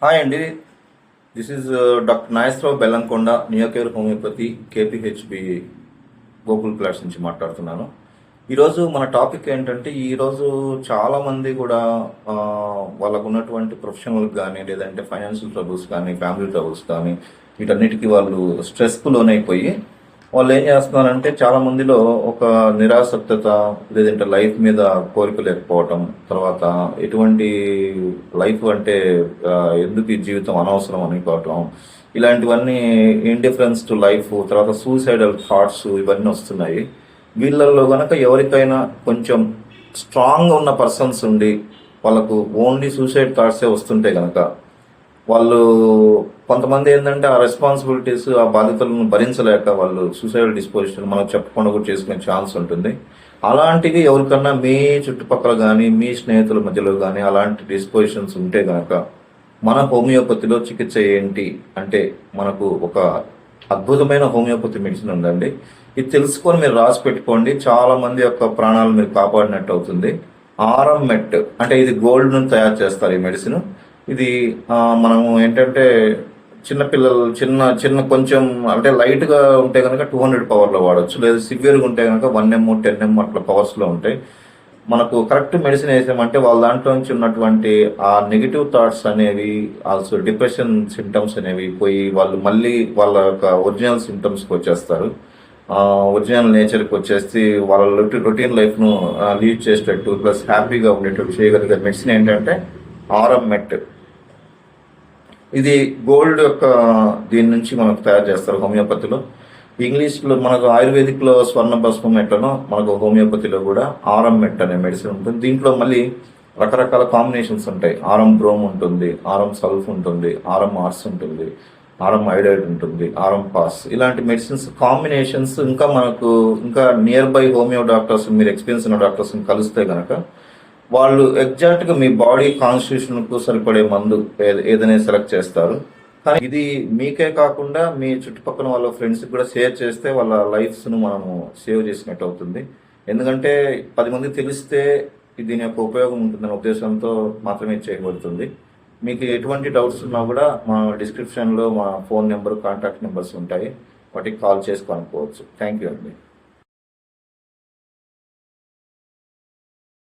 Hi అండి. This is doctor Nageswararao Bellamkonda, Neocare homeopathy, KPHB Gokul plots నుంచి మాట్లాడుతున్నాను. ఈరోజు మన టాపిక్ ఏంటంటే, ఈరోజు చాలామంది కూడా వాళ్ళకు ఉన్నటువంటి ప్రొఫెషనల్ కానీ, లేదంటే ఫైనాన్షియల్ ట్రబుల్స్ కానీ, ఫ్యామిలీ ట్రబుల్స్ కానీ, వీటన్నిటికీ వాళ్ళు స్ట్రెస్కు లోనైపోయి వాళ్ళు ఏం చేస్తున్నారంటే, చాలా మందిలో ఒక నిరాసక్తత, లేదంటే లైఫ్ మీద కోరిక లేకపోవటం, తర్వాత ఎటువంటి లైఫ్ అంటే ఎందుకు ఈ జీవితం అనవసరం అనుకోవటం, ఇలాంటివన్నీ ఇండిఫరెన్స్ టు లైఫ్, తర్వాత సూసైడల్ థాట్స్ ఇవన్నీ వస్తున్నాయి. వీళ్ళల్లో కనుక ఎవరికైనా కొంచెం స్ట్రాంగ్ ఉన్న పర్సన్స్ ఉండి వాళ్ళకు ఓన్లీ సూసైడ్ థాట్సే వస్తుంటే కనుక, వాళ్ళు కొంతమంది ఏంటంటే ఆ రెస్పాన్సిబిలిటీస్, ఆ బాధ్యతలను భరించలేక వాళ్ళు సూసైడల్ డిస్పోజిషన్ మనకు చెప్పకుండా కూడా చేసుకునే ఛాన్స్ ఉంటుంది. అలాంటివి ఎవరికన్నా మీ చుట్టుపక్కల కానీ, మీ స్నేహితుల మధ్యలో కానీ అలాంటి డిస్పోజిషన్స్ ఉంటే కనుక, మన హోమియోపతిలో చికిత్స ఏంటి అంటే, మనకు ఒక అద్భుతమైన హోమియోపతి మెడిసిన్ ఉందండి. ఇది తెలుసుకొని మీరు రాసి పెట్టుకోండి. చాలా మంది యొక్క ప్రాణాలు మీరు కాపాడినట్టు అవుతుంది. ఆర్ఎం మెట్ అంటే ఇది గోల్డ్ నుంచి తయారు చేస్తారు ఈ మెడిసిన్. ఇది మనము ఏంటంటే చిన్నపిల్లలు చిన్న చిన్న కొంచెం అంటే లైట్గా ఉంటే కనుక 200 పవర్లో వాడచ్చు, లేదా సివియర్గా ఉంటే కనుక 1M 10M అట్లా పవర్స్లో ఉంటాయి. మనకు కరెక్ట్ మెడిసిన్ వేసామంటే వాళ్ళ దాంట్లో నుంచి ఉన్నటువంటి ఆ నెగిటివ్ థాట్స్ అనేవి, ఆల్సో డిప్రెషన్ సింటమ్స్ అనేవి పోయి వాళ్ళు మళ్ళీ వాళ్ళ యొక్క ఒరిజినల్ సింటమ్స్కి వచ్చేస్తారు. ఒరిజినల్ నేచర్కి వచ్చేసి వాళ్ళ రొటీన్ లైఫ్ను లీడ్ చేసేటట్టు, ప్లస్ హ్యాపీగా ఉండేటట్టు చేయగలిగే మెడిసిన్ ఏంటంటే ఆర్ఎం మెట్. ఇది గోల్డ్ యొక్క దీని నుంచి మనకు తయారు చేస్తారు హోమియోపతిలో. ఇంగ్లీష్లో మనకు ఆయుర్వేదిక్లో స్వర్ణ భస్మం ఎట్లనో మనకు హోమియోపతిలో కూడా ఆర్ఎం మెట్ అనే మెడిసిన్ ఉంటుంది. దీంట్లో మళ్ళీ రకరకాల కాంబినేషన్స్ ఉంటాయి. ఆర్ఎం బ్రోమ్ ఉంటుంది, ఆర్ఎం సల్ఫ్ ఉంటుంది, ఆర్ఎం ఆర్స్ ఉంటుంది, ఆర్ఎం ఐడైడ్ ఉంటుంది, ఆర్ఎం పాస్. ఇలాంటి మెడిసిన్స్ కాంబినేషన్స్ ఇంకా మనకు ఇంకా నియర్ బై హోమియో డాక్టర్స్, మీరు ఎక్స్పీరియన్స్ ఉన్న డాక్టర్స్ని కలిస్తే కనుక వాళ్ళు ఎగ్జాక్ట్గా మీ బాడీ కాన్స్టిట్యూషన్కు సరిపడే మందు ఏదైనా సెలెక్ట్ చేస్తారు. కానీ ఇది మీకే కాకుండా మీ చుట్టుపక్కల వాళ్ళ ఫ్రెండ్స్కి కూడా షేర్ చేస్తే వాళ్ళ లైఫ్స్ను మనము సేవ్ చేసినట్టు అవుతుంది. ఎందుకంటే 10 మందికి తెలిస్తే దీని యొక్క ఉపయోగం ఉంటుందనే ఉద్దేశంతో మాత్రమే చేయబడుతుంది. మీకు ఎటువంటి డౌట్స్ ఉన్నా కూడా మా డిస్క్రిప్షన్లో మా ఫోన్ నెంబర్, కాంటాక్ట్ నెంబర్స్ ఉంటాయి. వాటికి కాల్ చేసి కనుక్కోవచ్చు. థ్యాంక్ యూ అండి.